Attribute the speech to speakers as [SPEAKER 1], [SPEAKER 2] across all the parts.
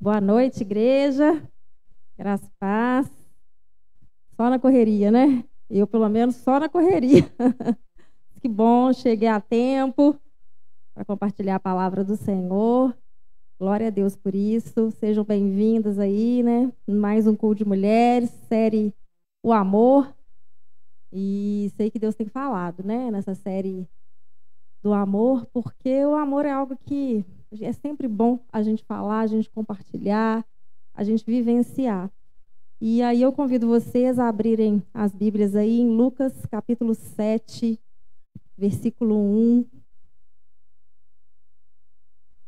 [SPEAKER 1] Boa noite, igreja. Graça e paz. Só na correria, né? Eu, pelo menos, só na correria. Que bom, cheguei a tempo para compartilhar a palavra do Senhor. Glória a Deus por isso. Sejam bem-vindas aí, né? Mais um culto de mulheres, série O Amor. E sei que Deus tem falado, né? Nessa série do amor, porque o amor é algo que é sempre bom a gente falar, a gente compartilhar, a gente vivenciar. E aí eu convido vocês a abrirem as Bíblias aí em Lucas capítulo 7, versículo 1.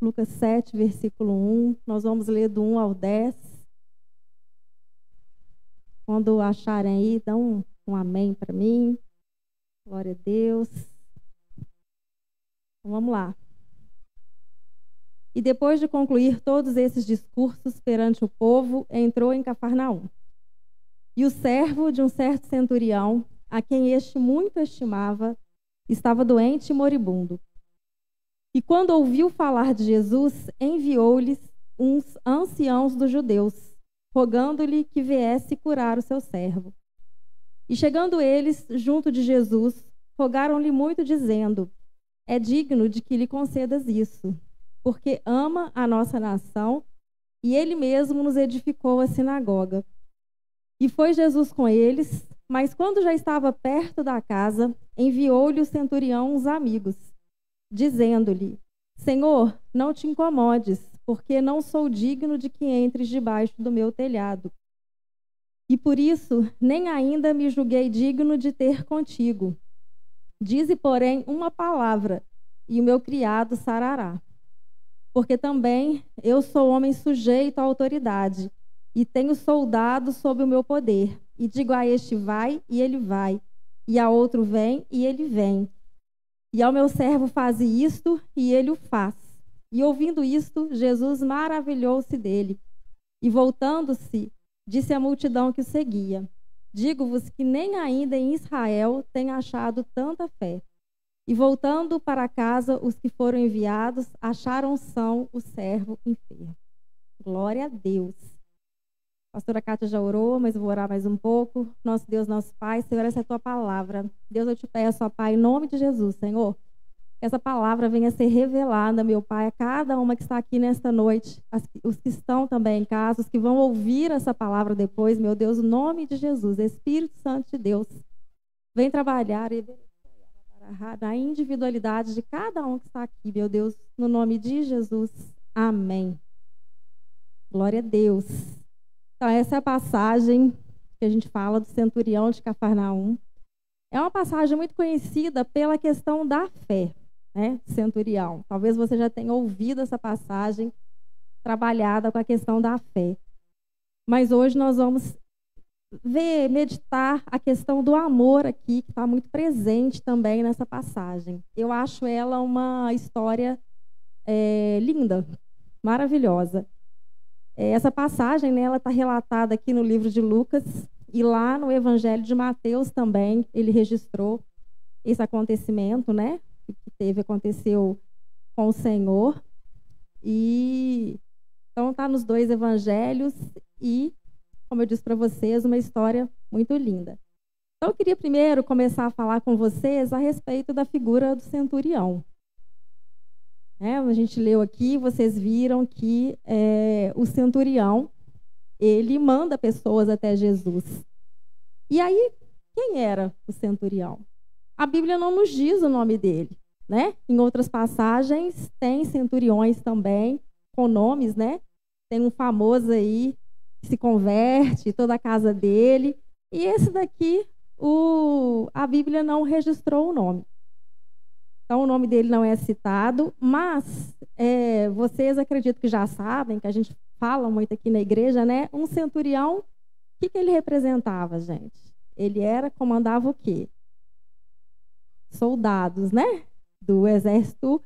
[SPEAKER 1] Lucas 7, versículo 1. Nós vamos ler do 1 ao 10. Quando acharem aí, dão um amém para mim. Glória a Deus. Então, vamos lá. E depois de concluir todos esses discursos perante o povo, entrou em Cafarnaum. E o servo de um certo centurião, a quem este muito estimava, estava doente e moribundo. E quando ouviu falar de Jesus, enviou-lhes uns anciãos dos judeus, rogando-lhe que viesse curar o seu servo. E chegando eles junto de Jesus, rogaram-lhe muito, dizendo: é digno de que lhe concedas isso, porque ama a nossa nação e ele mesmo nos edificou a sinagoga. E foi Jesus com eles, mas quando já estava perto da casa, enviou-lhe o centurião uns amigos, dizendo-lhe: Senhor, não te incomodes, porque não sou digno de que entres debaixo do meu telhado. E por isso, nem ainda me julguei digno de ter contigo. Dize, porém, uma palavra, e o meu criado sarará. Porque também eu sou homem sujeito à autoridade, e tenho soldados sob o meu poder. E digo a este, vai, e ele vai. E a outro, vem, e ele vem. E ao meu servo, faze isto, e ele o faz. E ouvindo isto, Jesus maravilhou-se dele. E voltando-se, disse à multidão que o seguia: digo-vos que nem ainda em Israel tem achado tanta fé. E voltando para casa, os que foram enviados acharam são o servo enfermo. Glória a Deus. A pastora Cátia já orou, mas eu vou orar mais um pouco. Nosso Deus, nosso Pai, Senhor, essa é a tua palavra. Deus, eu te peço, ó Pai, em nome de Jesus, Senhor, que essa palavra venha a ser revelada, meu Pai, a cada uma que está aqui nesta noite, os que estão também em casa, os que vão ouvir essa palavra depois, meu Deus, em nome de Jesus, Espírito Santo de Deus, vem trabalhar na individualidade de cada um que está aqui, meu Deus, no nome de Jesus, amém. Glória a Deus. Então, essa é a passagem que a gente fala do centurião de Cafarnaum. É uma passagem muito conhecida pela questão da fé, né? Centurião. Talvez você já tenha ouvido essa passagem trabalhada com a questão da fé. Mas hoje nós vamos meditar a questão do amor aqui, que está muito presente também nessa passagem. Eu acho ela uma história linda, maravilhosa. Essa passagem, né, ela está relatada aqui no livro de Lucas e lá no Evangelho de Mateus também ele registrou esse acontecimento, né, que aconteceu com o Senhor. E então está nos dois evangelhos e, como eu disse para vocês, uma história muito linda. Então eu queria primeiro começar a falar com vocês a respeito da figura do centurião. A gente leu aqui, vocês viram que o centurião, ele manda pessoas até Jesus. E aí, quem era o centurião? A Bíblia não nos diz o nome dele, né? Em outras passagens, tem centuriões também, com nomes, né? Tem um famoso aí, que se converte, toda a casa dele. E esse daqui, a Bíblia não registrou o nome. Então, o nome dele não é citado, mas vocês acredito que já sabem, que a gente fala muito aqui na igreja, né? Um centurião, o que ele representava, gente? Ele comandava o quê? Soldados, né? Do exército,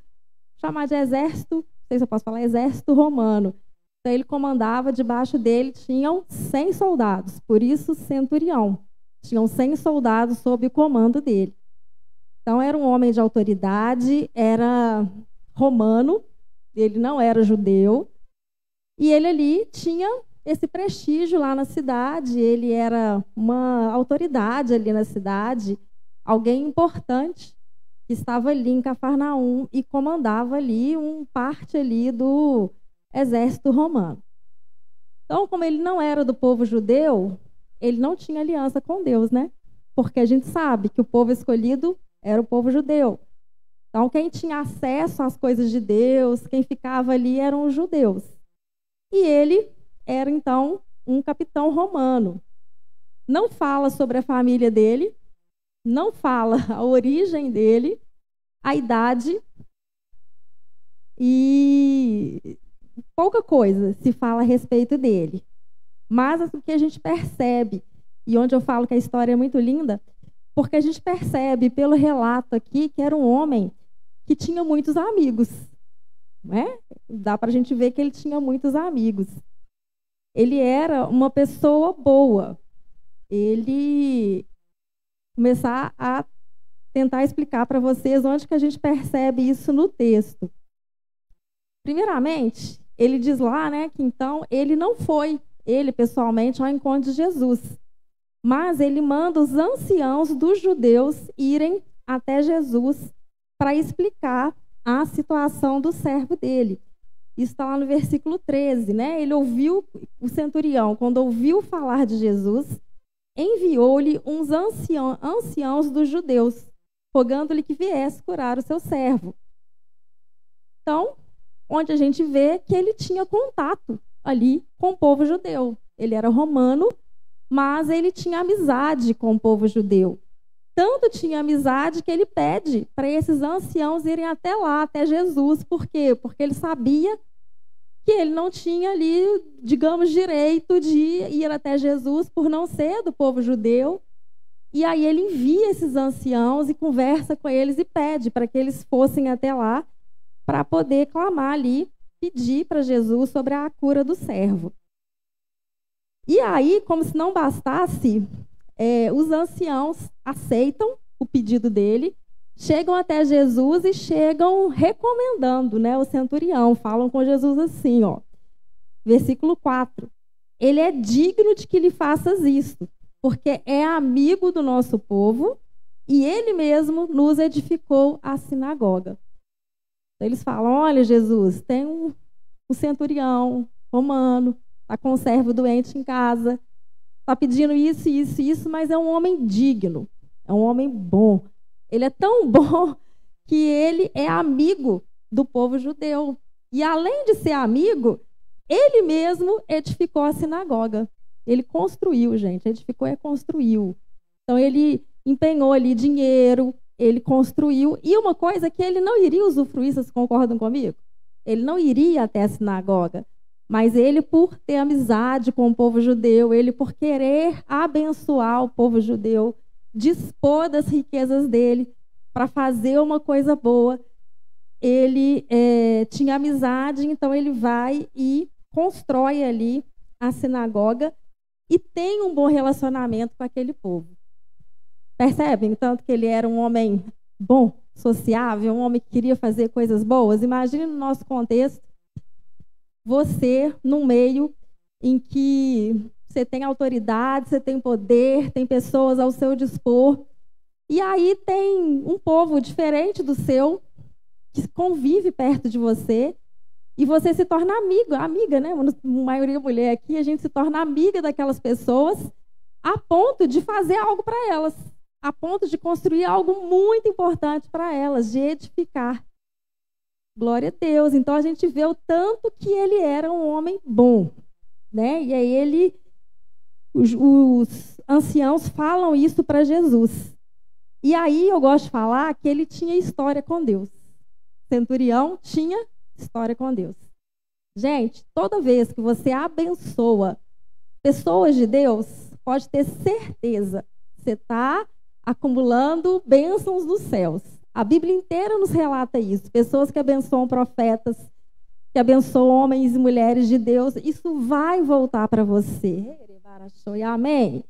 [SPEAKER 1] chamar de exército, não sei se eu posso falar, exército romano. Então, ele comandava, debaixo dele tinham 100 soldados, por isso centurião. Tinham 100 soldados sob o comando dele. Então, era um homem de autoridade, era romano, ele não era judeu, E ele ali tinha esse prestígio lá na cidade, ele era uma autoridade ali na cidade, alguém importante que estava ali em Cafarnaum e comandava ali parte ali do exército romano. Então, como ele não era do povo judeu, ele não tinha aliança com Deus, né? Porque a gente sabe que o povo escolhido era o povo judeu. Então, quem tinha acesso às coisas de Deus, quem ficava ali eram os judeus. E ele era, então, um capitão romano. Não fala sobre a família dele, não fala a origem dele, a idade, e pouca coisa se fala a respeito dele. Mas o que a gente percebe, e onde eu falo que a história é muito linda, porque a gente percebe pelo relato aqui que era um homem que tinha muitos amigos. Né? Dá para a gente ver que ele tinha muitos amigos. Ele era uma pessoa boa. Ele começar a tentar explicar para vocês onde que a gente percebe isso no texto. Primeiramente, ele diz lá, né, que então ele não foi, ele pessoalmente, ao encontro de Jesus, mas ele manda os anciãos dos judeus irem até Jesus para explicar a situação do servo dele. Isso está lá no versículo 13, né? Ele ouviu, o centurião, quando ouviu falar de Jesus, enviou-lhe uns anciãos dos judeus, rogando-lhe que viesse curar o seu servo. Então, onde a gente vê que ele tinha contato ali com o povo judeu. Ele era romano, mas ele tinha amizade com o povo judeu. Tanto tinha amizade que ele pede para esses anciãos irem até lá, até Jesus. Por quê? Porque ele sabia que ele não tinha ali, digamos, direito de ir até Jesus por não ser do povo judeu. E aí ele envia esses anciãos e conversa com eles e pede para que eles fossem até lá para poder clamar ali, pedir para Jesus sobre a cura do servo. E aí, como se não bastasse, os anciãos aceitam o pedido dele, chegam até Jesus e chegam recomendando, né, o centurião. Falam com Jesus assim, ó, versículo 4. Ele é digno de que lhe faças isto, porque é amigo do nosso povo e ele mesmo nos edificou a sinagoga. Então, eles falam, olha, Jesus, tem um centurião romano, está com um servo doente em casa, está pedindo isso, isso, isso, mas é um homem digno, é um homem bom. Ele é tão bom que ele é amigo do povo judeu. E além de ser amigo, ele mesmo edificou a sinagoga. Ele construiu, gente. Edificou é construiu. Então, ele empenhou ali dinheiro, ele construiu. E uma coisa que ele não iria usufruir, vocês concordam comigo? Ele não iria até a sinagoga. Mas ele, por ter amizade com o povo judeu, ele, por querer abençoar o povo judeu, dispor das riquezas dele para fazer uma coisa boa, ele tinha amizade, então ele vai e constrói ali a sinagoga e tem um bom relacionamento com aquele povo. Percebem? Tanto que ele era um homem bom, sociável, um homem que queria fazer coisas boas. Imagine no nosso contexto, você num meio em que você tem autoridade, você tem poder, tem pessoas ao seu dispor, e aí tem um povo diferente do seu, que convive perto de você, e você se torna amiga, né? A maioria mulher aqui, a gente se torna amiga daquelas pessoas a ponto de fazer algo para elas, a ponto de construir algo muito importante para elas, de edificar. Glória a Deus. Então a gente vê o tanto que ele era um homem bom, né? E aí os anciãos falam isso para Jesus. E aí eu gosto de falar que ele tinha história com Deus. O centurião tinha história com Deus. Gente, toda vez que você abençoa pessoas de Deus, pode ter certeza, você está acumulando bênçãos dos céus. A Bíblia inteira nos relata isso. Pessoas que abençoam profetas, que abençoam homens e mulheres de Deus, isso vai voltar para você. Amém?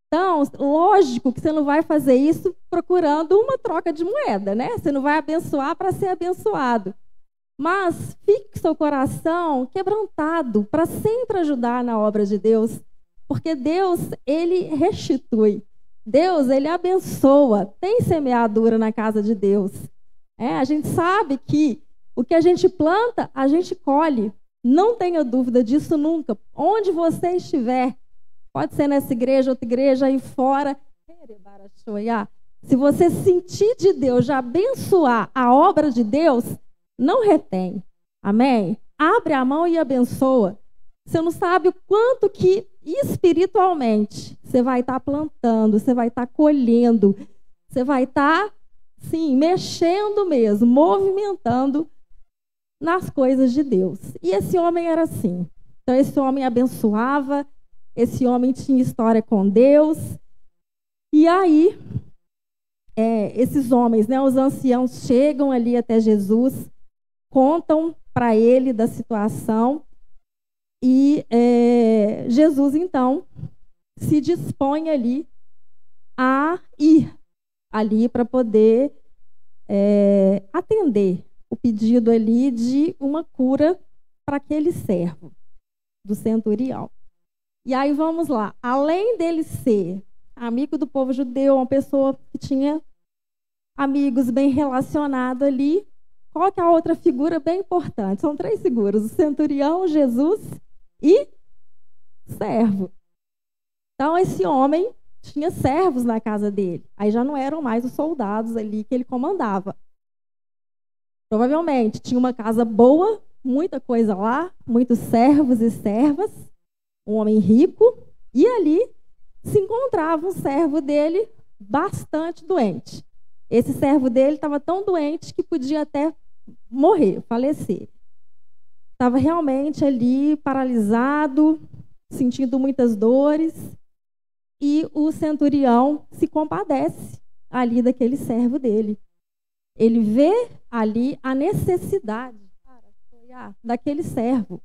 [SPEAKER 1] Então, lógico que você não vai fazer isso procurando uma troca de moeda, né? Você não vai abençoar para ser abençoado. Mas fique seu coração quebrantado para sempre ajudar na obra de Deus, porque Deus, ele restitui. Deus, ele abençoa. Tem semeadura na casa de Deus. A gente sabe que o que a gente planta, a gente colhe. Não tenha dúvida disso nunca. Onde você estiver, pode ser nessa igreja, outra igreja, aí fora. Se você sentir de Deus, de abençoar a obra de Deus, não retém. Amém? Abre a mão e abençoa. Você não sabe o quanto que espiritualmente você vai estar plantando, você vai estar colhendo, você vai estar, sim, mexendo mesmo, movimentando nas coisas de Deus. E esse homem era assim. Então, esse homem abençoava, esse homem tinha história com Deus. E aí, esses homens, os anciãos, chegam ali até Jesus, contam para ele da situação. E Jesus, então, se dispõe ali a ir ali para poder atender o pedido ali de uma cura para aquele servo do centurião. E aí vamos lá. Além dele ser amigo do povo judeu, uma pessoa que tinha amigos bem relacionados ali, qual que é a outra figura bem importante? São 3 figuras: o centurião, Jesus e servo. Então, esse homem tinha servos na casa dele. Aí já não eram mais os soldados ali que ele comandava. Provavelmente tinha uma casa boa, muita coisa lá, muitos servos e servas, um homem rico, e ali se encontrava um servo dele bastante doente. Esse servo dele estava tão doente que podia até morrer, falecer. Estava realmente ali paralisado, sentindo muitas dores, e o centurião se compadece ali daquele servo dele. Ele vê ali a necessidade daquele servo.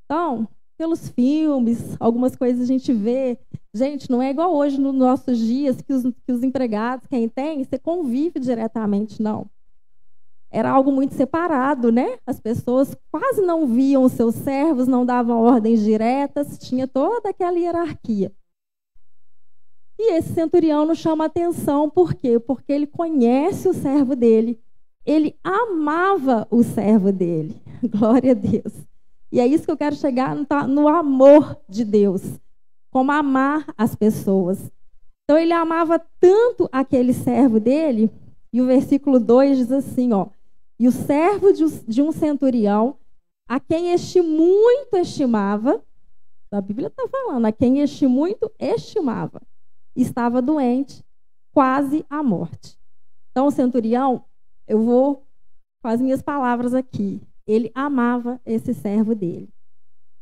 [SPEAKER 1] Então, pelos filmes, algumas coisas a gente vê. Gente, não é igual hoje nos nossos dias que os empregados, quem tem, você convive diretamente, não. Era algo muito separado, né? As pessoas quase não viam os seus servos, não davam ordens diretas, tinha toda aquela hierarquia. E esse centurião nos chama a atenção, por quê? Porque ele conhece o servo dele, ele amava o servo dele. Glória a Deus. E é isso que eu quero chegar no amor de Deus, como amar as pessoas. Então ele amava tanto aquele servo dele, e o versículo 2 diz assim, e o servo de um centurião, a quem este muito estimava, a Bíblia está falando, a quem este muito estimava, estava doente, quase à morte. Então o centurião, eu vou com as minhas palavras aqui, ele amava esse servo dele.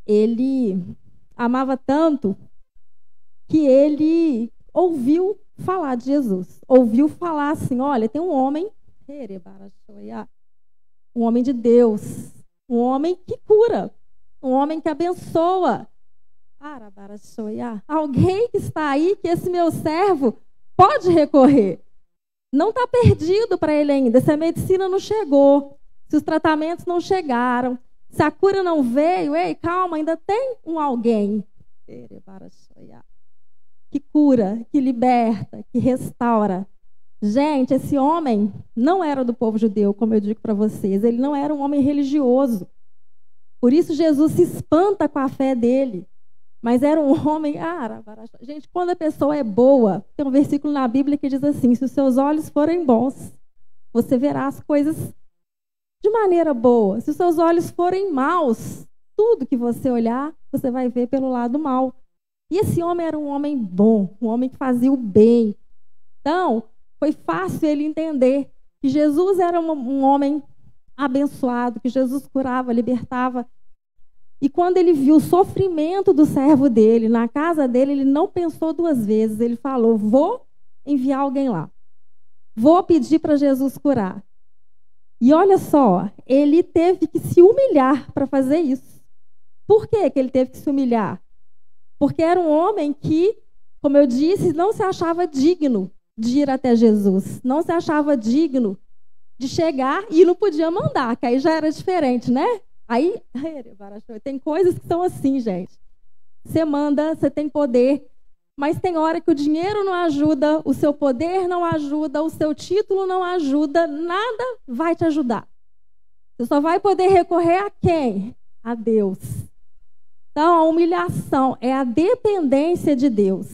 [SPEAKER 1] Ele amava tanto que ele ouviu falar de Jesus. Ouviu falar assim, olha, tem um homem de Deus, um homem que cura, um homem que abençoa. Alguém que está aí, que esse meu servo pode recorrer. Não está perdido para ele ainda, se a medicina não chegou, se os tratamentos não chegaram, se a cura não veio, ei, calma, ainda tem um alguém que cura, que liberta, que restaura. Gente, esse homem não era do povo judeu, como eu digo para vocês, ele não era um homem religioso. Por isso Jesus se espanta com a fé dele. Mas era um homem... Gente, quando a pessoa é boa, tem um versículo na Bíblia que diz assim, se os seus olhos forem bons, você verá as coisas de maneira boa. Se os seus olhos forem maus, tudo que você olhar, você vai ver pelo lado mal. E esse homem era um homem bom, um homem que fazia o bem. Então, foi fácil ele entender que Jesus era um homem abençoado, que Jesus curava, libertava. E quando ele viu o sofrimento do servo dele, na casa dele, ele não pensou 2 vezes. Ele falou, vou enviar alguém lá. Vou pedir para Jesus curar. E olha só, ele teve que se humilhar para fazer isso. Por que ele teve que se humilhar? Porque era um homem que, como eu disse, não se achava digno de ir até Jesus. Não se achava digno de chegar e não podia mandar, que aí já era diferente, né? Aí, tem coisas que são assim, gente. Você manda, você tem poder, mas tem hora que o dinheiro não ajuda, o seu poder não ajuda, o seu título não ajuda, nada vai te ajudar. Você só vai poder recorrer a quem? A Deus. Então, a humilhação é a dependência de Deus.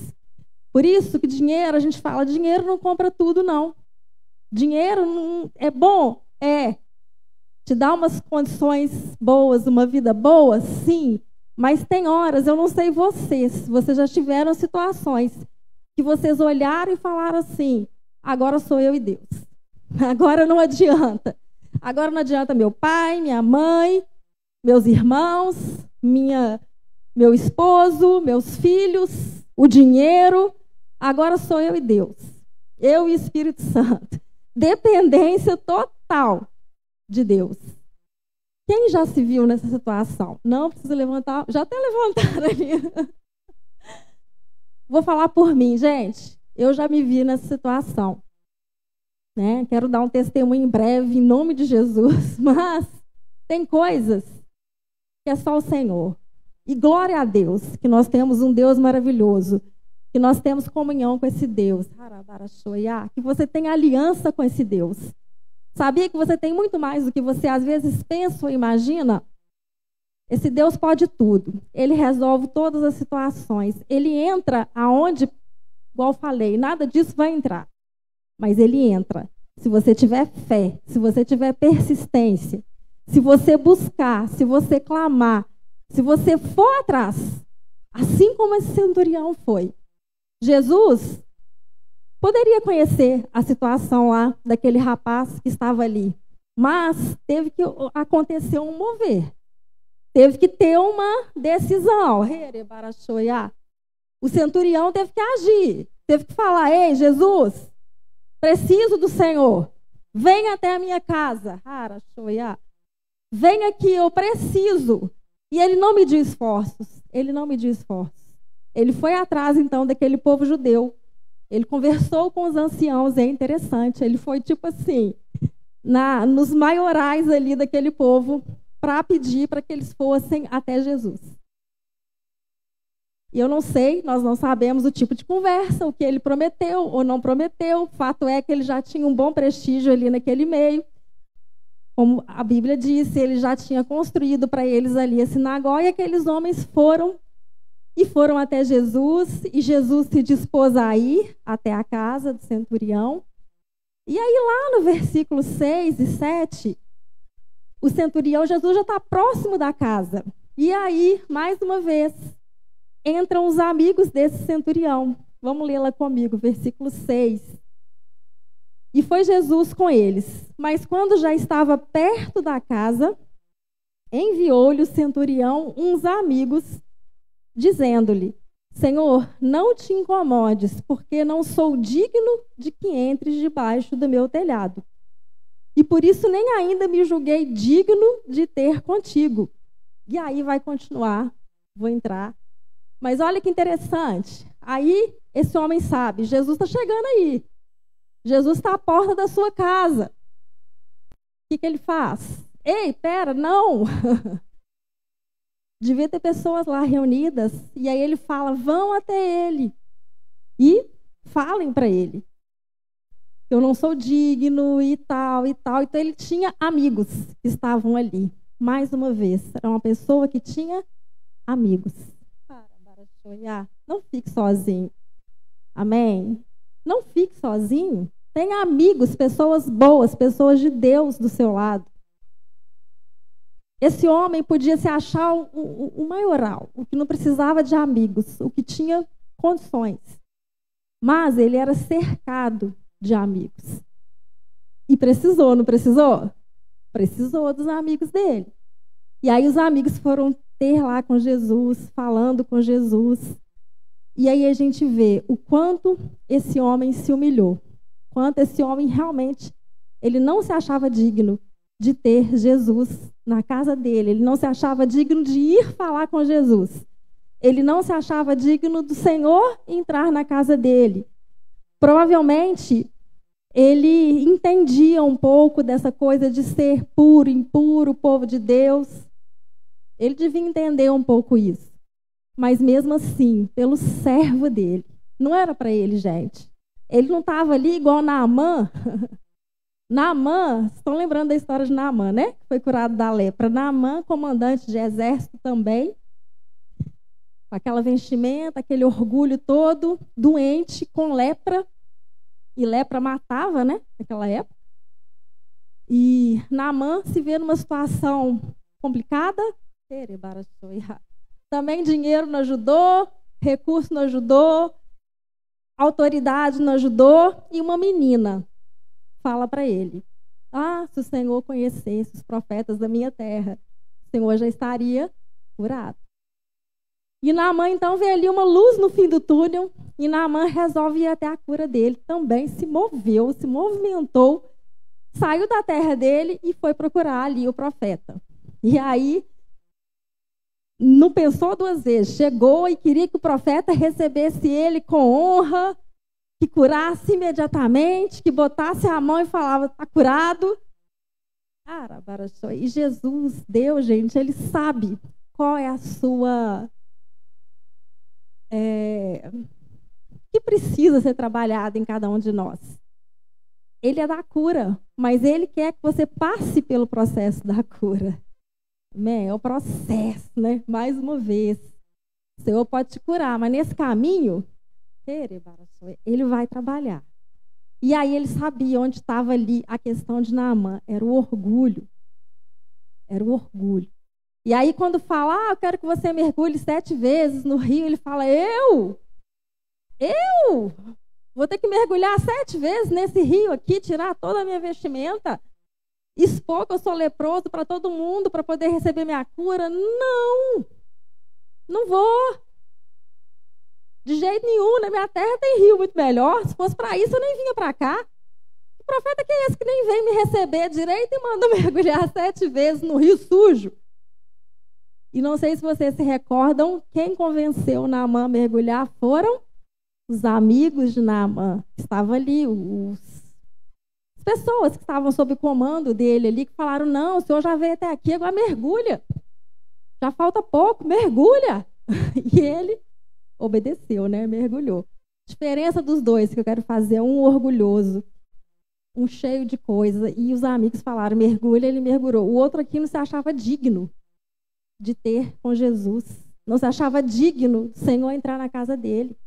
[SPEAKER 1] Por isso que dinheiro, a gente fala, dinheiro não compra tudo, não. Dinheiro não é bom? É. Te dá umas condições boas, uma vida boa? Sim. Mas tem horas, eu não sei vocês já tiveram situações que vocês olharam e falaram assim, agora sou eu e Deus. Agora não adianta. Agora não adianta meu pai, minha mãe, meus irmãos, meu esposo, meus filhos, o dinheiro. Agora sou eu e Deus. Eu e o Espírito Santo. Dependência total de Deus. Quem já se viu nessa situação? Não precisa levantar. Já até levantaram ali. Vou falar por mim, gente. Eu já me vi nessa situação. Né? Quero dar um testemunho em breve, em nome de Jesus. Mas tem coisas que é só o Senhor. E glória a Deus, que nós temos um Deus maravilhoso. Que nós temos comunhão com esse Deus. Que você tem aliança com esse Deus. Sabia que você tem muito mais do que você às vezes pensa ou imagina? Esse Deus pode tudo. Ele resolve todas as situações. Ele entra aonde, igual eu falei, nada disso vai entrar. Mas ele entra. Se você tiver fé, se você tiver persistência, se você buscar, se você clamar, se você for atrás, assim como esse centurião foi. Jesus poderia conhecer a situação lá daquele rapaz que estava ali, mas teve que acontecer um mover. Teve que ter uma decisão. O centurião teve que agir. Teve que falar, ei, Jesus, preciso do Senhor. Vem até a minha casa. Vem aqui, eu preciso. E ele não mediu esforços. Ele não mediu esforços. Ele foi atrás, então, daquele povo judeu. Ele conversou com os anciãos, é interessante. Ele foi, tipo assim, nos maiorais ali daquele povo, para pedir para que eles fossem até Jesus. E eu não sei, nós não sabemos o tipo de conversa, o que ele prometeu ou não prometeu. O fato é que ele já tinha um bom prestígio ali naquele meio. Como a Bíblia disse, ele já tinha construído para eles ali a sinagoga, e aqueles homens foram até Jesus, e Jesus se dispôs a ir até a casa do centurião. E aí lá no versículo 6 e 7, o centurião, Jesus já está próximo da casa. E aí, mais uma vez, entram os amigos desse centurião. Vamos ler lá comigo, versículo 6. E foi Jesus com eles, mas quando já estava perto da casa, enviou-lhe o centurião uns amigos, dizendo-lhe, Senhor, não te incomodes, porque não sou digno de que entres debaixo do meu telhado. E por isso nem ainda me julguei digno de ter contigo. E aí vai continuar, vou entrar. Mas olha que interessante. Aí esse homem sabe, Jesus está chegando aí. Jesus está à porta da sua casa. O que ele faz? Ei, pera, não. Devia ter pessoas lá reunidas. E aí ele fala, vão até ele. E falem para ele. Eu não sou digno e tal, e tal. Então ele tinha amigos que estavam ali. Mais uma vez, era uma pessoa que tinha amigos. Não fique sozinho. Amém? Não fique sozinho. Tenha amigos, pessoas boas, pessoas de Deus do seu lado. Esse homem podia se achar o maioral, o que não precisava de amigos, o que tinha condições. Mas ele era cercado de amigos. E precisou, não precisou? Precisou dos amigos dele. E aí os amigos foram ter lá com Jesus, falando com Jesus. E aí a gente vê o quanto esse homem se humilhou. Quanto esse homem realmente, ele não se achava digno de ter Jesus na casa dele. Ele não se achava digno de ir falar com Jesus. Ele não se achava digno do Senhor entrar na casa dele. Provavelmente, ele entendia um pouco dessa coisa de ser puro, impuro, o povo de Deus. Ele devia entender um pouco isso. Mas mesmo assim, pelo servo dele. Não era para ele, gente. Ele não estava ali igual Naamã. Naamã, estão lembrando da história de Naamã, né? Que foi curado da lepra. Naamã, comandante de exército também. Com aquela vestimenta, aquele orgulho todo, doente, com lepra. E lepra matava, né? Naquela época. E Naamã se vê numa situação complicada. Também dinheiro não ajudou, recurso não ajudou, autoridade não ajudou. E uma menina fala para ele: se o Senhor conhecesse os profetas da minha terra, o Senhor já estaria curado. E Naamã então vê ali uma luz no fim do túnel, e Naamã resolve ir até a cura dele. Também se moveu, se movimentou, saiu da terra dele e foi procurar ali o profeta. E aí, não pensou duas vezes, chegou e queria que o profeta recebesse ele com honra, que curasse imediatamente, que botasse a mão e falava: está curado. E Jesus, Deus, gente, ele sabe qual é a sua... que precisa ser trabalhado em cada um de nós. Ele é da cura, mas ele quer que você passe pelo processo da cura. É o processo, né? Mais uma vez. O Senhor pode te curar, mas nesse caminho, ele vai trabalhar. E aí ele sabia onde estava ali a questão de Naamã. Era o orgulho. Era o orgulho. E aí quando fala: eu quero que você mergulhe 7 vezes no rio, ele fala: eu? Vou ter que mergulhar 7 vezes nesse rio aqui, tirar toda a minha vestimenta, expor que eu sou leproso para todo mundo para poder receber minha cura? Não vou. De jeito nenhum, na minha terra tem rio muito melhor. Se fosse para isso, eu nem vinha para cá. Que profeta que é esse que nem vem me receber direito e manda mergulhar 7 vezes no rio sujo? E não sei se vocês se recordam, quem convenceu Naamã a mergulhar foram os amigos de Naamã, que estavam ali, as pessoas que estavam sob o comando dele ali, que falaram: não, o senhor já veio até aqui, agora mergulha. Já falta pouco, mergulha. E ele obedeceu, né? Mergulhou. A diferença dos dois que eu quero fazer: um orgulhoso, um cheio de coisa, e os amigos falaram: mergulha, ele mergulhou. O outro aqui não se achava digno de ter com Jesus. Não se achava digno do Senhor entrar na casa dele.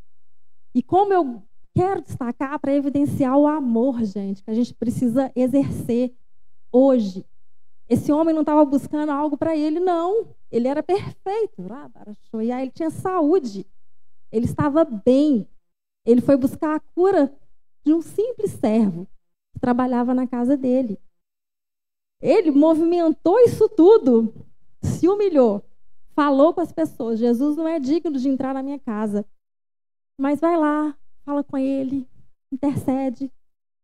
[SPEAKER 1] E como eu quero destacar para evidenciar o amor, gente, que a gente precisa exercer hoje. Esse homem não estava buscando algo para ele, não. Ele era perfeito. E aí ele tinha saúde. Ele estava bem. Ele foi buscar a cura de um simples servo que trabalhava na casa dele. Ele movimentou isso tudo, se humilhou, falou com as pessoas: Jesus não é digno de entrar na minha casa, mas vai lá, fala com ele, intercede.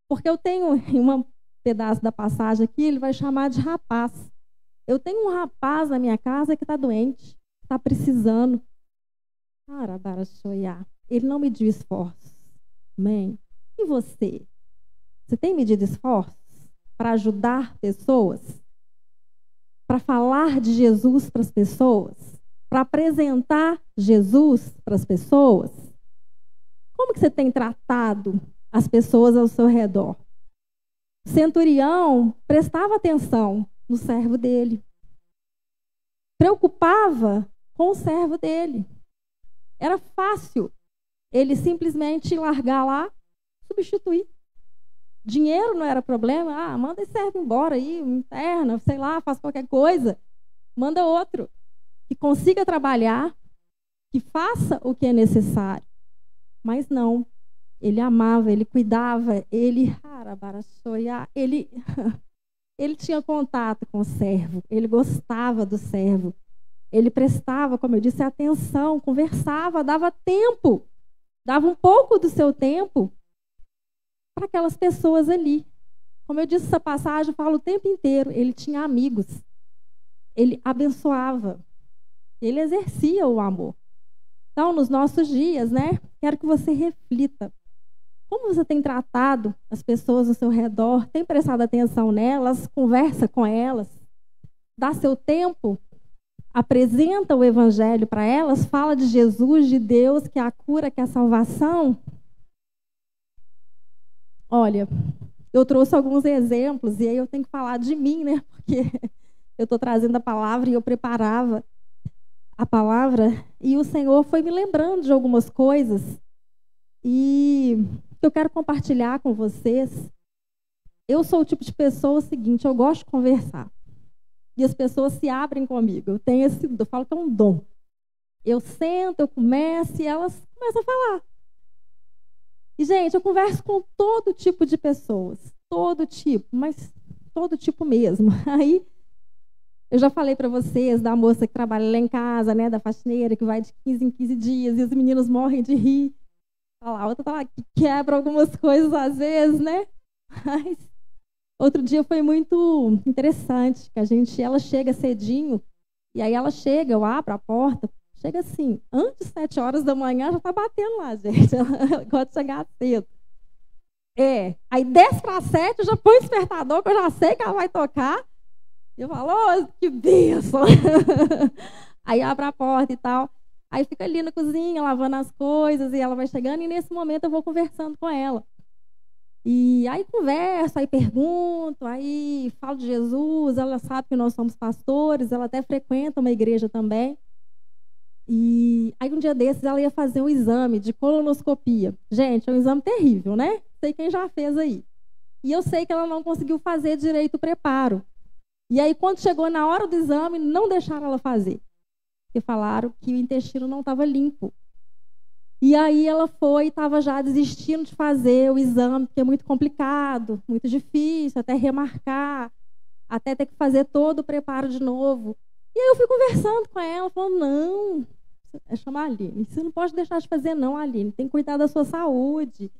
[SPEAKER 1] Porque eu tenho um pedaço da passagem aqui, ele vai chamar de rapaz. Eu tenho um rapaz na minha casa que está doente, está precisando. Ele não mediu esforços. Amém? E você? Você tem medido esforços para ajudar pessoas? Para falar de Jesus para as pessoas? Para apresentar Jesus para as pessoas? Como que você tem tratado as pessoas ao seu redor? O centurião prestava atenção no servo dele. Preocupava com o servo dele. Era fácil ele simplesmente largar lá, substituir. Dinheiro não era problema. Manda esse servo embora aí, interna, sei lá, faz qualquer coisa. Manda outro que consiga trabalhar, que faça o que é necessário. Mas não, ele amava, ele cuidava, ele tinha contato com o servo, ele gostava do servo, ele prestava, como eu disse, atenção, conversava, dava tempo, dava um pouco do seu tempo para aquelas pessoas ali. Como eu disse, essa passagem fala o tempo inteiro, ele tinha amigos, ele abençoava, ele exercia o amor. Então, nos nossos dias, né, quero que você reflita. Como você tem tratado as pessoas ao seu redor? Tem prestado atenção nelas? Conversa com elas? Dá seu tempo? Apresenta o evangelho para elas? Fala de Jesus, de Deus, que é a cura, que é a salvação? Olha, eu trouxe alguns exemplos e aí eu tenho que falar de mim, né? Porque eu estou trazendo a palavra e eu preparava a palavra e o Senhor foi me lembrando de algumas coisas e eu quero compartilhar com vocês. Eu sou o tipo de pessoa seguinte, eu gosto de conversar. E as pessoas se abrem comigo. Eu falo que é um dom. Eu sento, eu começo e elas começam a falar. E, gente, eu converso com todo tipo de pessoas. Todo tipo, mas todo tipo mesmo. Aí, eu já falei para vocês da moça que trabalha lá em casa, né, da faxineira, que vai de 15 em 15 dias e os meninos morrem de rir. A outra tá lá que quebra algumas coisas às vezes, né? Mas outro dia foi muito interessante, que ela chega cedinho, e aí ela chega, eu abro a porta, chega assim, antes de 7 horas da manhã já tá batendo lá, gente. Ela gosta de chegar cedo. Aí 10 para 7 eu já põe o despertador, que eu já sei que ela vai tocar. Eu falo, oh, que bênção! Aí abre a porta e tal. Aí fica ali na cozinha, lavando as coisas, e ela vai chegando, e nesse momento eu vou conversando com ela. E aí converso, aí pergunto, aí falo de Jesus, ela sabe que nós somos pastores, ela até frequenta uma igreja também. E aí um dia desses ela ia fazer um exame de colonoscopia. Gente, é um exame terrível, né? Sei quem já fez aí. E eu sei que ela não conseguiu fazer direito o preparo. E aí quando chegou na hora do exame, não deixaram ela fazer. Porque falaram que o intestino não estava limpo. E aí ela foi e estava já desistindo de fazer o exame, porque é muito complicado, muito difícil, até remarcar, até ter que fazer todo o preparo de novo. E aí eu fui conversando com ela, falando, não, é chamar a Aline, você não pode deixar de fazer não, Aline, tem que cuidar da sua saúde.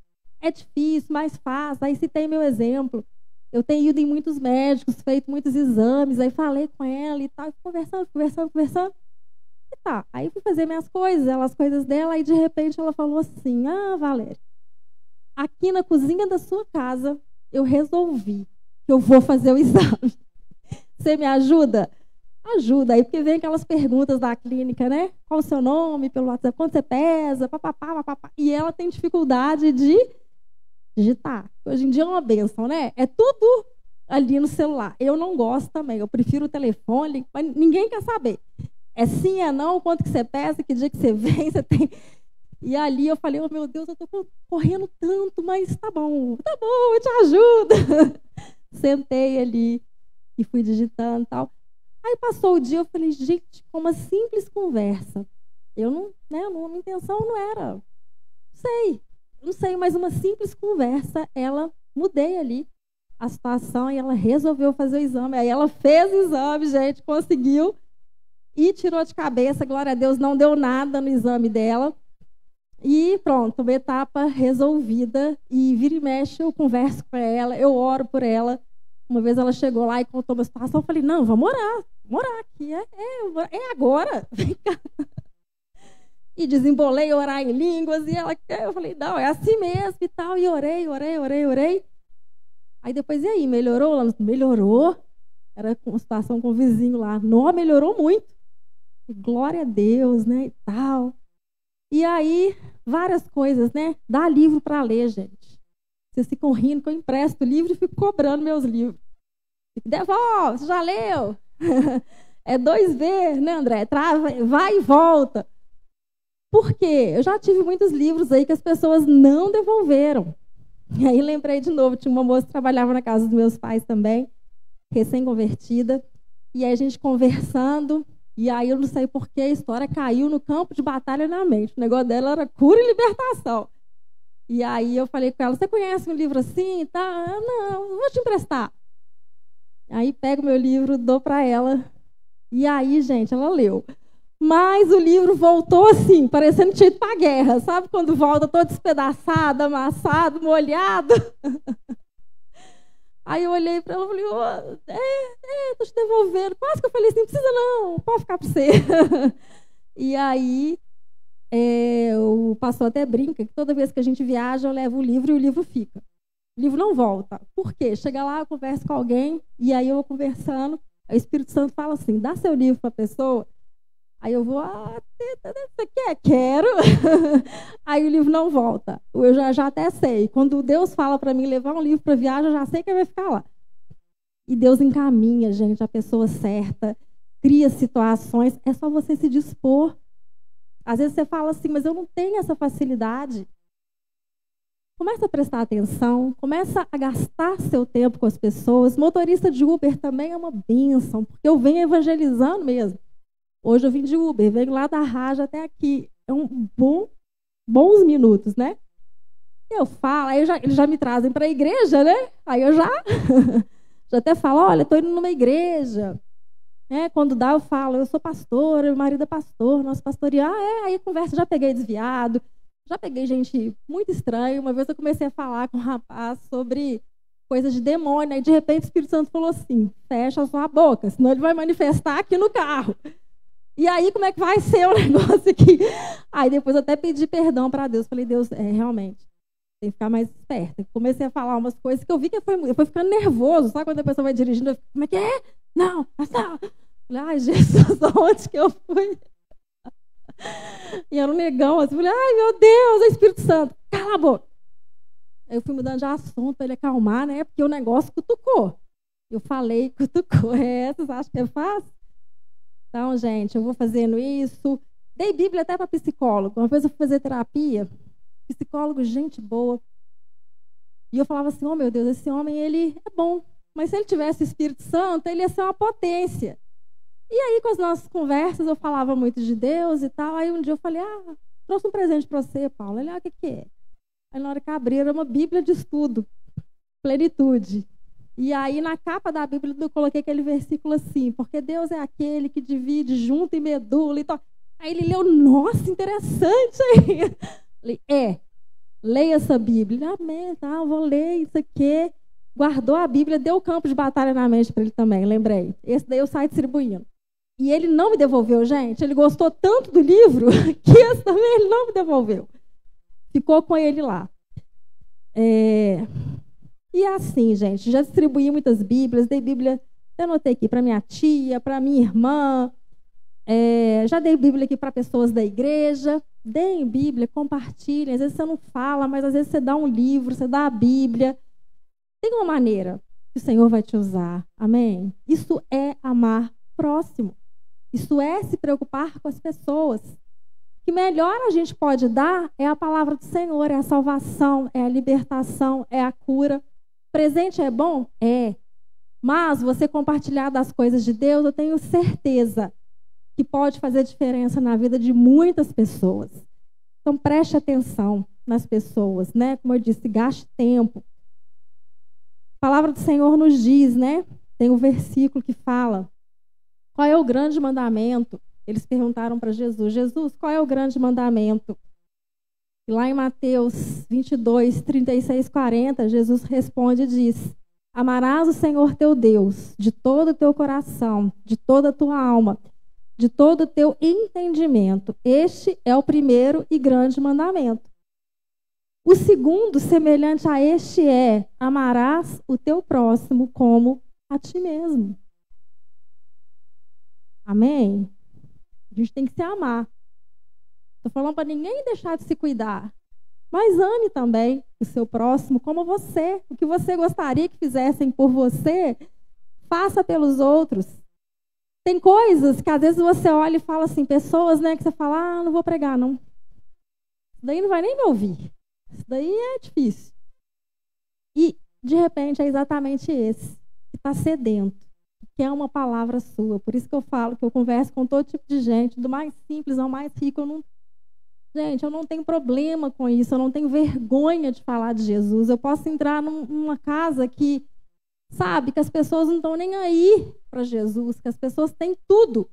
[SPEAKER 1] É difícil, mas faz. Aí citei meu exemplo. Eu tenho ido em muitos médicos, feito muitos exames, aí falei com ela e tal, conversando. E tá, aí fui fazer minhas coisas, as coisas dela, e de repente ela falou assim, Valéria, aqui na cozinha da sua casa, eu resolvi que eu vou fazer o exame. Você me ajuda? Ajuda. Aí porque vem aquelas perguntas da clínica, né? Qual o seu nome pelo WhatsApp? Quanto você pesa? Papapá. E ela tem dificuldade de digitar. Hoje em dia é uma bênção, né? É tudo ali no celular. Eu não gosto também. Eu prefiro o telefone, mas ninguém quer saber. É sim, é não, quanto que você pesa, que dia que você vem, você tem... E ali eu falei, oh meu Deus, eu estou correndo tanto, mas tá bom, eu te ajudo. Sentei ali e fui digitando e tal. Aí passou o dia, eu falei, gente, com uma simples conversa. Eu não, né, a minha intenção não era, não sei, mas uma simples conversa, ela mudei ali a situação e ela resolveu fazer o exame. Aí ela fez o exame, gente, conseguiu e tirou de cabeça, glória a Deus, não deu nada no exame dela. E pronto, uma etapa resolvida. E vira e mexe, eu converso com ela, eu oro por ela. Uma vez ela chegou lá e contou uma situação, eu falei, não, vamos orar aqui, é agora, vem cá. E desembolei orar em línguas, e eu falei, não, é assim mesmo e tal, e orei. Aí depois, e aí, melhorou? Ela melhorou, era uma situação com o vizinho lá, não, melhorou muito. Glória a Deus, né, e tal. E aí, várias coisas, né? Dá livro para ler, gente. Vocês ficam rindo que eu empresto livro e fico cobrando meus livros. Devolve, você já leu? É 2V, né, André? Vai e volta. Por quê? Eu já tive muitos livros aí que as pessoas não devolveram. E aí lembrei de novo, tinha uma moça que trabalhava na casa dos meus pais também, recém-convertida. E aí a gente conversando... E aí eu não sei por que a história caiu no campo de batalha na mente. O negócio dela era cura e libertação. E aí eu falei com ela, você conhece um livro assim? Tá? Não, vou te emprestar. Aí pego meu livro, dou para ela. E aí, gente, ela leu. Mas o livro voltou assim, parecendo que tinha ido para a guerra. Sabe quando volta todo despedaçado, amassado, molhado? Aí eu olhei para ela e falei, tô te devolvendo. Quase que eu falei assim, não precisa não, pode ficar para você. E aí O pastor até brinca que toda vez que a gente viaja, eu levo o livro e o livro fica. O livro não volta. Por quê? Chega lá, eu converso com alguém, e aí eu vou conversando, o Espírito Santo fala assim, dá seu livro para a pessoa. Aí eu vou, você quer? Quero. Aí o livro não volta. Eu já até sei. Quando Deus fala para mim levar um livro para viagem, eu já sei que vai ficar lá. E Deus encaminha, gente, a pessoa certa, cria situações, é só você se dispor. Às vezes você fala assim, mas eu não tenho essa facilidade. Começa a prestar atenção, começa a gastar seu tempo com as pessoas. Motorista de Uber também é uma bênção, porque eu venho evangelizando mesmo. Hoje eu vim de Uber, venho lá da Raja até aqui. É bons minutos, né? Eu falo, aí eles já me trazem para a igreja, né? Aí eu já até falo, olha, estou indo numa igreja. Quando dá, eu falo, eu sou pastora, meu marido é pastor, nosso pastoreio. Aí conversa, já peguei desviado, já peguei gente muito estranha. Uma vez eu comecei a falar com um rapaz sobre coisas de demônio, aí de repente o Espírito Santo falou assim, fecha a sua boca, senão ele vai manifestar aqui no carro. E aí, como é que vai ser o negócio aqui? Aí depois eu até pedi perdão para Deus. Falei, Deus, realmente, tem que ficar mais esperta. Comecei a falar umas coisas que eu vi que eu fui ficando nervoso. Sabe quando a pessoa vai dirigindo? Eu fico, como é que é? Não, não. Falei, ai, Jesus, aonde que eu fui? E era um negão assim. Falei, ai, meu Deus, é Espírito Santo. Cala a boca. Aí eu fui mudando de assunto para ele acalmar, né? Porque o negócio cutucou. Eu falei, cutucou. Vocês acham que é fácil? Então, gente, eu vou fazendo isso. Dei Bíblia até para psicólogo. Uma vez eu fui fazer terapia, psicólogo, gente boa. E eu falava assim, oh meu Deus, esse homem, ele é bom. Mas se ele tivesse Espírito Santo, ele ia ser uma potência. E aí, com as nossas conversas, eu falava muito de Deus e tal. Aí um dia eu falei, trouxe um presente para você, Paulo. Ele, o que é? Aí na hora que abri, era uma Bíblia de estudo. Plenitude. E aí, na capa da Bíblia, eu coloquei aquele versículo assim, porque Deus é aquele que divide junto e medula. Então, aí ele leu, nossa, interessante. Falei, leia essa Bíblia. Amém, tá, vou ler isso aqui. Guardou a Bíblia, deu o campo de batalha na mente para ele também, lembrei. Esse daí eu saí distribuindo. E ele não me devolveu, gente. Ele gostou tanto do livro que esse também ele não me devolveu. Ficou com ele lá. E assim, gente, já distribuí muitas Bíblias, dei Bíblia, eu anotei aqui, para minha tia, para minha irmã, já dei Bíblia aqui para pessoas da igreja. Deem Bíblia, compartilhem. Às vezes você não fala, mas às vezes você dá um livro, você dá a Bíblia. Tem uma maneira que o Senhor vai te usar, amém? Isso é amar próximo. Isso é se preocupar com as pessoas. O que melhor a gente pode dar é a palavra do Senhor, é a salvação, é a libertação, é a cura. Presente é bom? É. Mas você compartilhar das coisas de Deus, eu tenho certeza que pode fazer diferença na vida de muitas pessoas. Então preste atenção nas pessoas, né? Como eu disse, gaste tempo. A palavra do Senhor nos diz, né? Tem um versículo que fala, qual é o grande mandamento? Eles perguntaram para Jesus, Jesus, qual é o grande mandamento? E lá em Mateus 22, 36, 40, Jesus responde e diz, amarás o Senhor teu Deus de todo o teu coração, de toda a tua alma, de todo o teu entendimento. Este é o primeiro e grande mandamento. O segundo, semelhante a este, é amarás o teu próximo como a ti mesmo. Amém? A gente tem que se amar. Estou falando para ninguém deixar de se cuidar. Mas ame também o seu próximo como você. O que você gostaria que fizessem por você, faça pelos outros. Tem coisas que às vezes você olha e fala assim, pessoas, né, que você fala, não vou pregar, não. Isso daí não vai nem me ouvir. Isso daí é difícil. E, de repente, é exatamente esse que está sedento, que é uma palavra sua. Por isso que eu falo que eu converso com todo tipo de gente, do mais simples ao mais rico. Gente, eu não tenho problema com isso, eu não tenho vergonha de falar de Jesus. Eu posso entrar numa casa que, sabe, que as pessoas não estão nem aí para Jesus, que as pessoas têm tudo,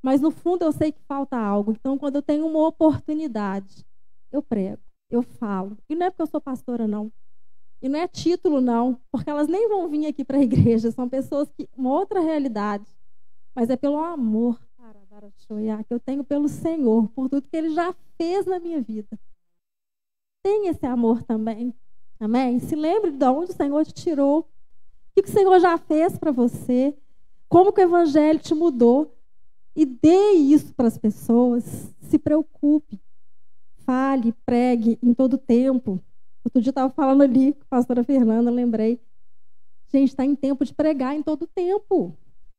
[SPEAKER 1] mas no fundo eu sei que falta algo. Então, quando eu tenho uma oportunidade, eu prego, eu falo. E não é porque eu sou pastora, não. E não é título, não, porque elas nem vão vir aqui para a igreja, são pessoas que, uma outra realidade, mas é pelo amor. que eu tenho pelo Senhor, por tudo que Ele já fez na minha vida. Tenha esse amor também. Amém? Se lembre de onde o Senhor te tirou. O que o Senhor já fez para você. Como que o Evangelho te mudou. E dê isso para as pessoas. Se preocupe. Fale, pregue em todo tempo. Outro dia eu estava falando ali com a pastora Fernanda, lembrei. Gente, está em tempo de pregar em todo tempo.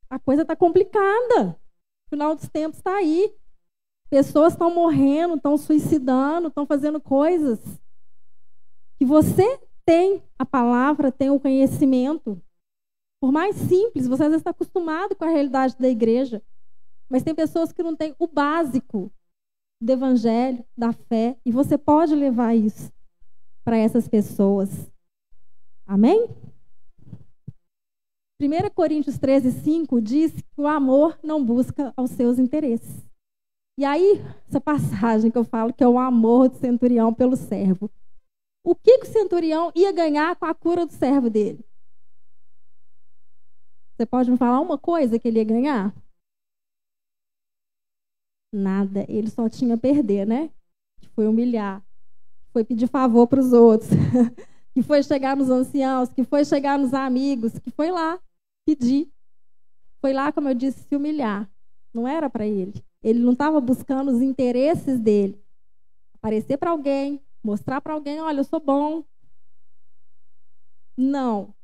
[SPEAKER 1] A coisa está complicada. O final dos tempos está aí. Pessoas estão morrendo, estão suicidando, estão fazendo coisas. Que você tem a palavra, tem o conhecimento. Por mais simples, você às vezes está acostumado com a realidade da igreja. Mas tem pessoas que não têm o básico do evangelho, da fé. E você pode levar isso para essas pessoas. Amém? 1 Coríntios 13:5 diz que o amor não busca aos seus interesses. E aí, essa passagem que eu falo que é o amor do centurião pelo servo. O que o centurião ia ganhar com a cura do servo dele? Você pode me falar uma coisa que ele ia ganhar? Nada. Ele só tinha a perder, né? Que foi humilhar. Foi pedir favor para os outros. Que foi chegar nos anciãos. Que foi chegar nos amigos. Que foi lá pedir. Foi lá, como eu disse, se humilhar. Não era para ele. Ele não estava buscando os interesses dele. Aparecer para alguém. Mostrar para alguém, olha, eu sou bom. Não.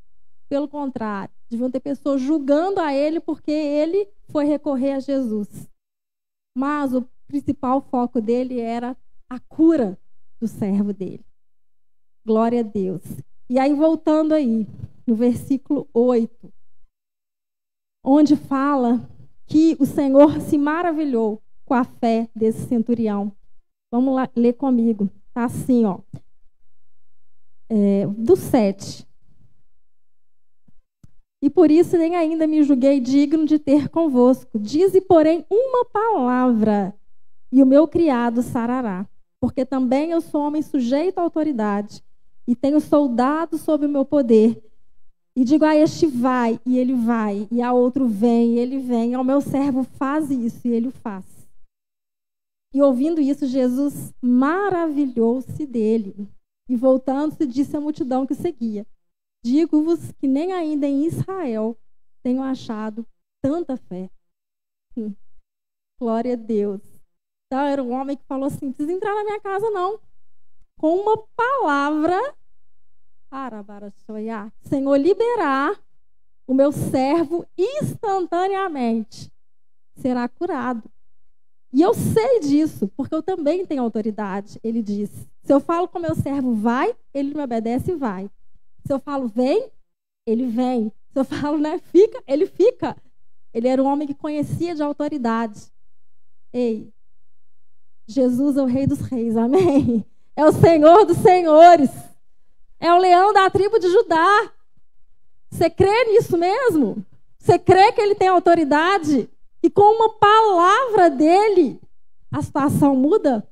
[SPEAKER 1] Pelo contrário. Deviam ter pessoas julgando a ele porque ele foi recorrer a Jesus. Mas o principal foco dele era a cura do servo dele. Glória a Deus. E aí, voltando aí, no versículo 8, onde fala que o Senhor se maravilhou com a fé desse centurião. Vamos lá, ler comigo. Está assim, ó. Do 7. E por isso nem ainda me julguei digno de ter convosco. Dize, porém, uma palavra, e o meu criado sarará. Porque também eu sou homem sujeito à autoridade, e tenho soldados sob o meu poder. E digo a este, vai, e ele vai. E a outro, vem, e ele vem. Ao meu servo, faz isso, e ele o faz. E ouvindo isso, Jesus maravilhou-se dele. E voltando-se, disse à multidão que o seguia: digo-vos que nem ainda em Israel tenho achado tanta fé. Glória a Deus. Então, era um homem que falou assim: não precisa entrar na minha casa, não. Com uma palavra, Senhor, liberar o meu servo instantaneamente será curado. E eu sei disso, porque eu também tenho autoridade. Ele disse: se eu falo com o meu servo, vai, ele me obedece e vai. Se eu falo, vem, ele vem. Se eu falo, né, fica, ele fica. Ele era um homem que conhecia de autoridade. Ei, Jesus é o Rei dos Reis, amém? É o Senhor dos Senhores. É o leão da tribo de Judá. Você crê nisso mesmo? Você crê que ele tem autoridade? E com uma palavra dele, a situação muda?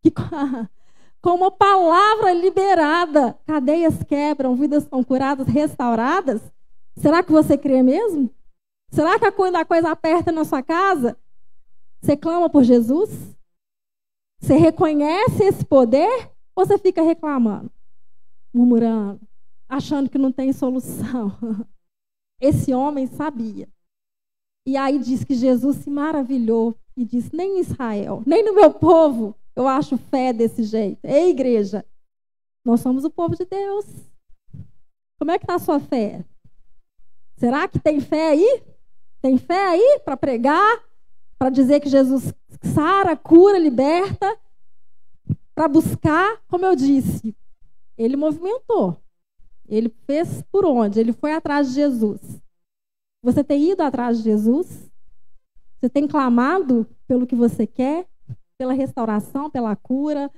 [SPEAKER 1] Que com uma palavra liberada, cadeias quebram, vidas são curadas, restauradas? Será que você crê mesmo? Será que quando a coisa aperta na sua casa, você clama por Jesus? Você reconhece esse poder? Ou você fica reclamando, murmurando, achando que não tem solução? Esse homem sabia. E aí diz que Jesus se maravilhou e disse: nem em Israel, nem no meu povo eu acho fé desse jeito. Ei, igreja, nós somos o povo de Deus. Como é que está a sua fé? Será que tem fé aí? Tem fé aí para pregar? Para dizer que Jesus sara, cura, liberta? Para buscar, como eu disse, ele movimentou. Ele fez por onde? Ele foi atrás de Jesus. Você tem ido atrás de Jesus? Você tem clamado pelo que você quer? Pela restauração, pela cura,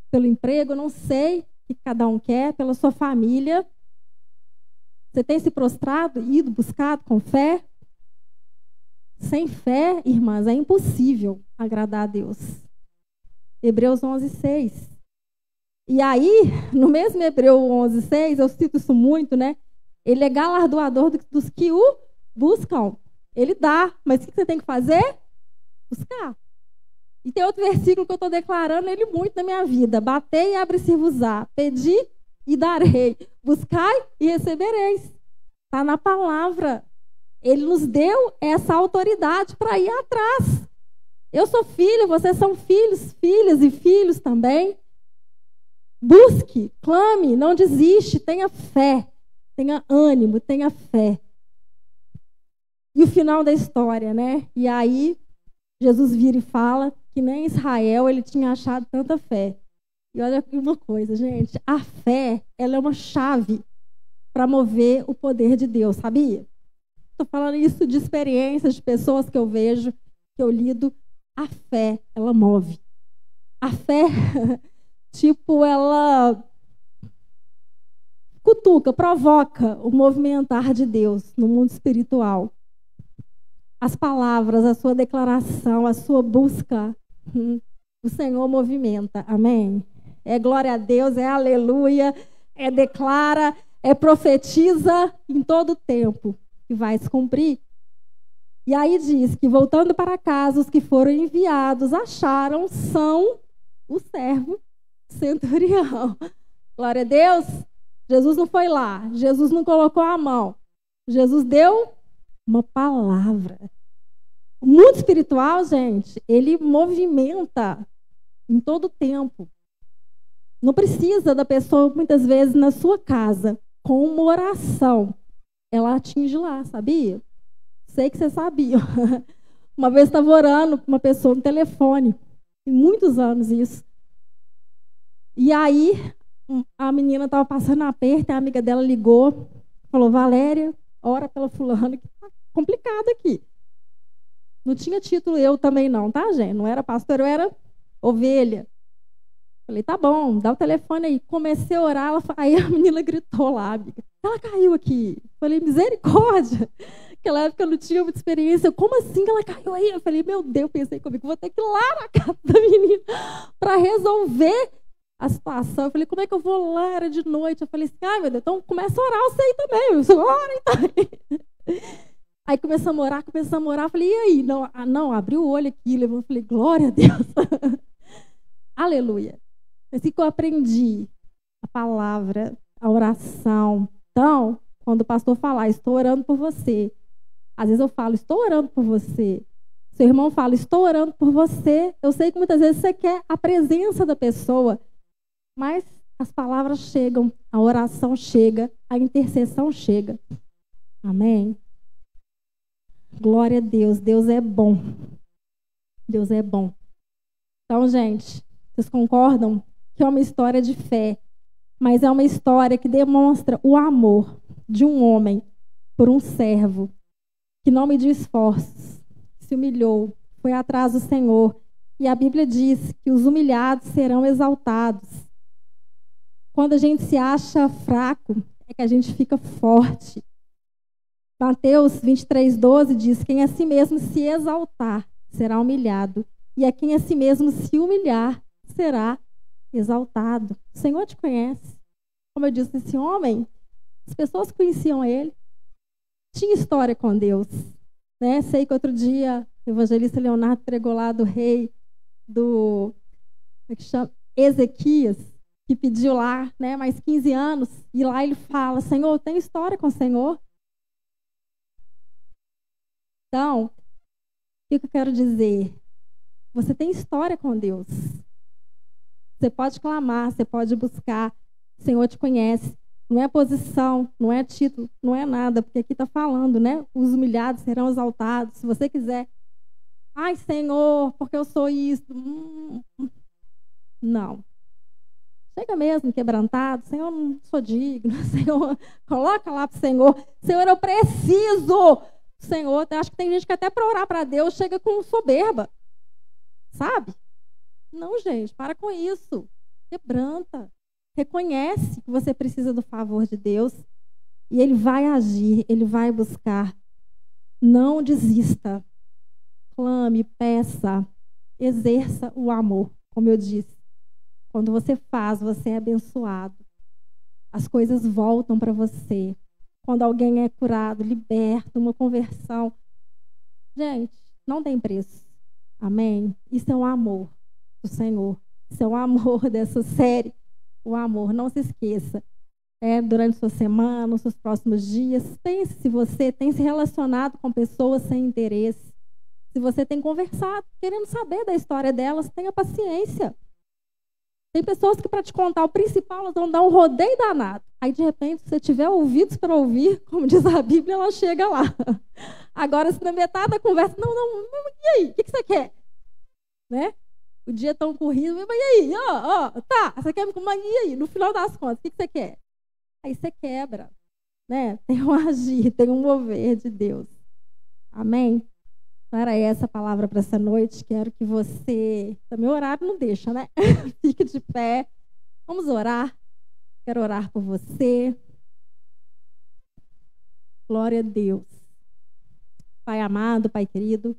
[SPEAKER 1] pelo emprego? Eu não sei o que cada um quer, pela sua família. Você tem se prostrado, ido, buscado com fé? Sem fé, irmãs, é impossível agradar a Deus. Hebreus 11:6. E aí, no mesmo Hebreus 11:6, eu cito isso muito, né? Ele é galardoador dos que o buscam. Ele dá, mas o que você tem que fazer? Buscar. E tem outro versículo que eu estou declarando ele muito na minha vida. Batei e abre-se-vos-á. Pedi e darei. Buscai e recebereis. Está na palavra. Ele nos deu essa autoridade para ir atrás. Eu sou filho, vocês são filhos, filhas e filhos também. Busque, clame, não desiste, tenha fé, tenha ânimo, tenha fé. E o final da história, né? E aí, Jesus vira e fala que nem em Israel ele tinha achado tanta fé. E olha aqui uma coisa, gente, a fé, ela é uma chave para mover o poder de Deus, sabia? Estou falando isso de experiências de pessoas que eu vejo, que eu lido. A fé, ela move. A fé, tipo, ela cutuca, provoca o movimentar de Deus no mundo espiritual. As palavras, a sua declaração, a sua busca, o Senhor movimenta. Amém? É glória a Deus, é aleluia, é declara, é profetiza em todo o tempo. E vai se cumprir. E aí diz que, voltando para casa, os que foram enviados acharam são o servo centurião. Glória a Deus. Jesus não foi lá. Jesus não colocou a mão. Jesus deu uma palavra. O mundo espiritual, gente, ele movimenta em todo o tempo. Não precisa da pessoa, muitas vezes, na sua casa, com uma oração. Ela atinge lá, sabia? Sei que você sabia. Uma vez estava orando com uma pessoa no telefone. Tem muitos anos isso. E aí, a menina estava passando aperto, a amiga dela ligou, falou, Valéria, ora pela fulana, que tá complicado aqui. Não tinha título eu também não, tá, gente? Não era pastor, eu era ovelha. Falei, tá bom, dá o telefone aí. Comecei a orar, aí a menina gritou lá, amiga. Ela caiu aqui. Falei, misericórdia. Naquela época eu não tinha muita experiência. Como assim que ela caiu aí? Eu falei, meu Deus, pensei comigo, vou ter que ir lá na casa da menina para resolver a situação. Eu falei, como é que eu vou lá? Era de noite. Eu falei assim, ai meu Deus, então começa a orar você aí também. Eu ora então. Aí começamos a orar. Falei, e aí? Não, abri o olho aqui. Eu falei, glória a Deus. Aleluia. Assim que eu aprendi a palavra, a oração. Então, quando o pastor falar, estou orando por você. Às vezes eu falo, estou orando por você. Seu irmão fala, estou orando por você. Eu sei que muitas vezes você quer a presença da pessoa, mas as palavras chegam, a oração chega, a intercessão chega. Amém? Glória a Deus. Deus é bom. Deus é bom. Então, gente, vocês concordam que é uma história de fé, mas é uma história que demonstra o amor de um homem por um servo que não mediu esforços, se humilhou, foi atrás do Senhor. E a Bíblia diz que os humilhados serão exaltados. Quando a gente se acha fraco, é que a gente fica forte. Mateus 23:12 diz, quem a si mesmo se exaltar será humilhado, e a quem a si mesmo se humilhar será exaltado. O Senhor te conhece. Como eu disse, esse homem, as pessoas conheciam ele, tinha história com Deus. Né? Sei que outro dia o evangelista Leonardo pregou lá do rei do Ezequias, que pediu lá, né, mais 15 anos, e lá ele fala, Senhor, tem história com o Senhor? Então, o que eu quero dizer? Você tem história com Deus. Você pode clamar, você pode buscar, o Senhor te conhece. Não é posição, não é título, não é nada, porque aqui está falando, né? Os humilhados serão exaltados. Se você quiser, ai, Senhor, porque eu sou isso. Não. Chega mesmo quebrantado, Senhor, não sou digno. Senhor, coloca lá para o Senhor. Senhor, eu preciso. Senhor, acho que tem gente que até para orar para Deus chega com soberba. Sabe? Não, gente, para com isso. Quebranta. Reconhece que você precisa do favor de Deus e Ele vai agir, Ele vai buscar. Não desista. Clame, peça, exerça o amor, como eu disse. Quando você faz, você é abençoado. As coisas voltam para você. Quando alguém é curado, liberto, uma conversão. Gente, não tem preço. Amém? Isso é um amor do Senhor. Isso é um amor dessa série. O amor, não se esqueça. Durante sua semana, nos seus próximos dias, pense se você tem se relacionado com pessoas sem interesse. Se você tem conversado, querendo saber da história delas, tenha paciência. Tem pessoas que, para te contar o principal, elas vão dar um rodeio danado. Aí, de repente, se você tiver ouvidos para ouvir, como diz a Bíblia, ela chega lá. Agora, se na metade da conversa, não, e aí? O que você quer? Né? O dia tão corrido, mas e aí? Tá, você quer me comer? E aí? No final das contas, o que você quer? Aí você quebra. Né? Tem um agir, tem um mover de Deus. Amém? Era essa a palavra para essa noite. Quero que você... Também o horário não deixa, né? Fique de pé. Vamos orar. Quero orar por você. Glória a Deus. Pai amado, Pai querido.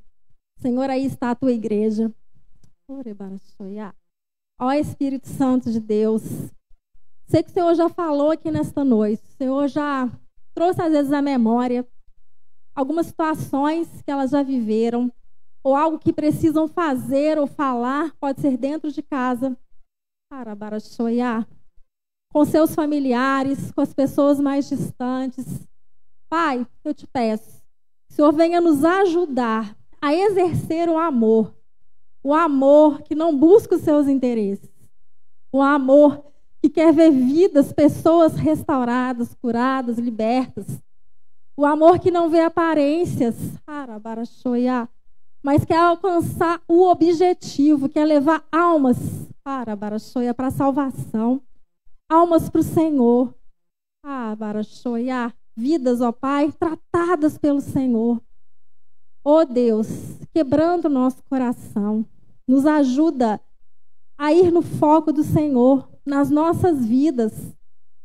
[SPEAKER 1] Senhor, aí está a tua igreja. Ó Espírito Santo de Deus. Sei que o Senhor já falou aqui nesta noite. O Senhor já trouxe às vezes à memória algumas situações que elas já viveram, ou algo que precisam fazer ou falar, pode ser dentro de casa, com seus familiares, com as pessoas mais distantes. Pai, eu te peço, que o Senhor venha nos ajudar a exercer o amor que não busca os seus interesses, o amor que quer ver vidas, pessoas restauradas, curadas, libertas, o amor que não vê aparências, mas quer alcançar o objetivo, quer levar almas para a salvação, almas para o Senhor. Vidas, ó Pai, tratadas pelo Senhor. Ó Deus, quebrando o nosso coração, nos ajuda a ir no foco do Senhor, nas nossas vidas,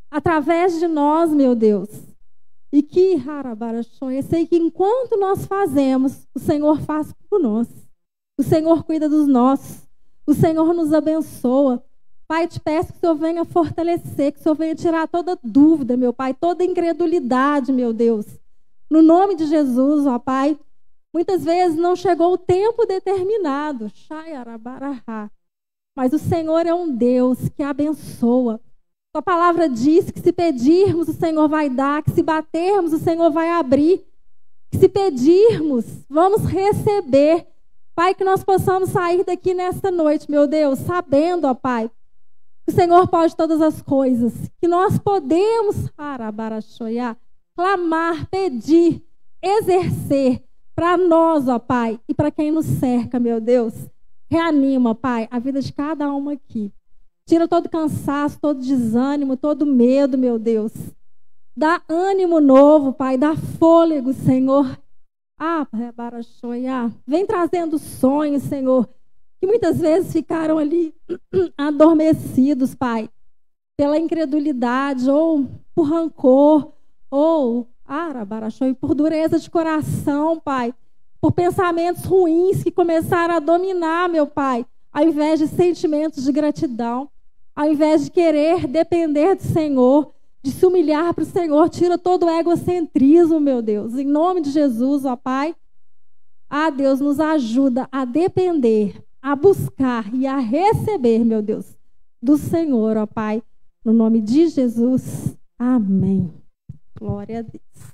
[SPEAKER 1] através de nós, meu Deus. E que, eu sei que enquanto nós fazemos, o Senhor faz por nós. O Senhor cuida dos nossos. O Senhor nos abençoa. Pai, te peço que o Senhor venha fortalecer, que o Senhor venha tirar toda dúvida, meu Pai, toda incredulidade, meu Deus. No nome de Jesus, ó Pai, muitas vezes não chegou o tempo determinado. Mas o Senhor é um Deus que abençoa. Sua palavra diz que se pedirmos, o Senhor vai dar, que se batermos, o Senhor vai abrir, que se pedirmos, vamos receber. Pai, que nós possamos sair daqui nesta noite, meu Deus, sabendo, ó Pai, que o Senhor pode todas as coisas, que nós podemos, clamar, pedir, exercer para nós, ó Pai, e para quem nos cerca, meu Deus. Reanima, Pai, a vida de cada um aqui. Tira todo cansaço, todo desânimo, todo medo, meu Deus. Dá ânimo novo, Pai. Dá fôlego, Senhor. Vem trazendo sonhos, Senhor, que muitas vezes ficaram ali adormecidos, Pai, pela incredulidade, ou por rancor, ou por dureza de coração, Pai, por pensamentos ruins que começaram a dominar, meu Pai, ao invés de sentimentos de gratidão, ao invés de querer depender do Senhor, de se humilhar para o Senhor, tira todo o egocentrismo, meu Deus. Em nome de Jesus, ó Pai. Deus, nos ajuda a depender, a buscar e a receber, meu Deus, do Senhor, ó Pai. No nome de Jesus. Amém. Glória a Deus.